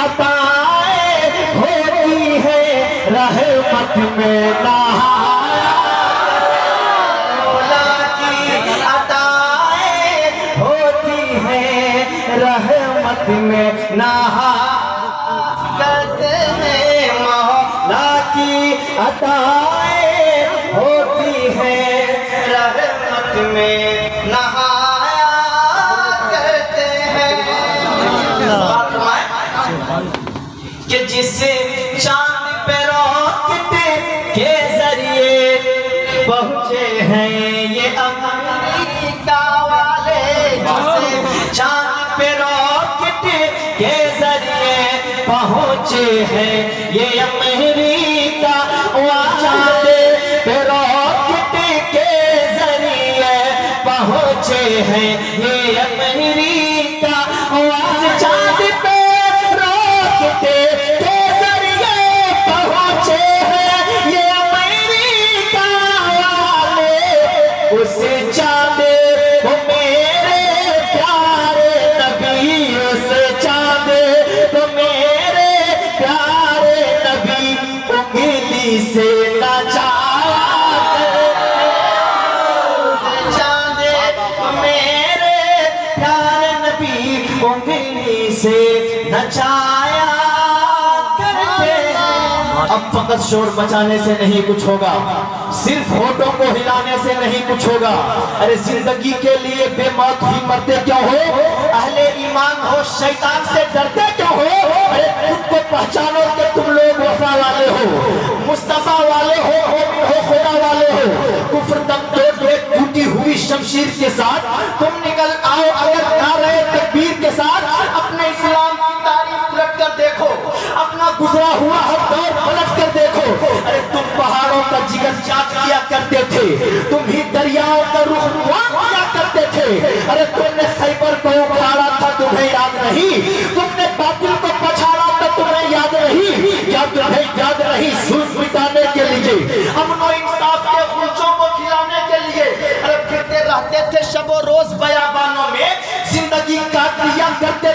عطائیں ہوتی ہے رحمت میں نہایا مولا کی عطائیں ہوتی ہے رحمت میں نہایا کرتے ہیں مولا کی عطائیں ہوتی ہے رحمت میں نہایا کرتے ہیں کہ جس چاند پہ راکٹ کے ذریعے پہنچے ہیں یہ امریکہ والے جس چاند پہ راکٹ کے ذریعے پہنچے ہیں یہ امریکہ چاند پہ راکٹ کے ذریعے پہنچے ہیں یہ امریکہ چاند پہ راکٹ کے ذریعے پہنچے ہیں یہ امریکہ والے اس چاند کو میرے پیارے نبی اس چاند کو میرے پیارے نبی انگلی سے نچایا چاند کو میرے پیارے نبی انگلی سے نچایا کرتے ہیں۔ اب فقط شور بچانے سے نہیں کچھ ہوگا، صرف ہونٹوں کو ہلانے سے نہیں کچھ ہوگا۔ ارے زندگی کے لیے بے موت ہی مرتے کیوں ہو؟ اہل ایمان ہو شیطان سے ڈرتے کیوں ہو؟ ارے خود کو پہچانو کہ تم لوگ وفا والے ہو، مصطفیٰ والے ہو، مومن ہو، خدا والے ہو۔ کفر دم توڑ ایک ٹوٹی ہوئی شمشیر کے ساتھ تم نکل آؤ اگر نعرہ تکبیر کے ساتھ اپنے اسلام کی تاریخ پلٹ کر دیکھو، اپنا گزرا ہوا ہر دور پلٹ کر دیکھو۔ ارے تم پہاڑوں کا جگر چاٹ کیا کرتے تھے، تم ہی دریاؤں کا رخ نوان کیا کرتے تھے۔ ارے تم نے خیبر کو اکھاڑا تھا تمہیں یاد نہیں، تم نے باطل کو پچھاڑا تھا تمہیں یاد نہیں، کیا تمہیں یاد نہیں ظلم مٹانے کے لیے، امن و انصاف کے غلچوں کو کھلانے کے لیے ارے پھرتے رہتے تھے شب و روز بیابانوں میں، زندگی کا دیا کرتے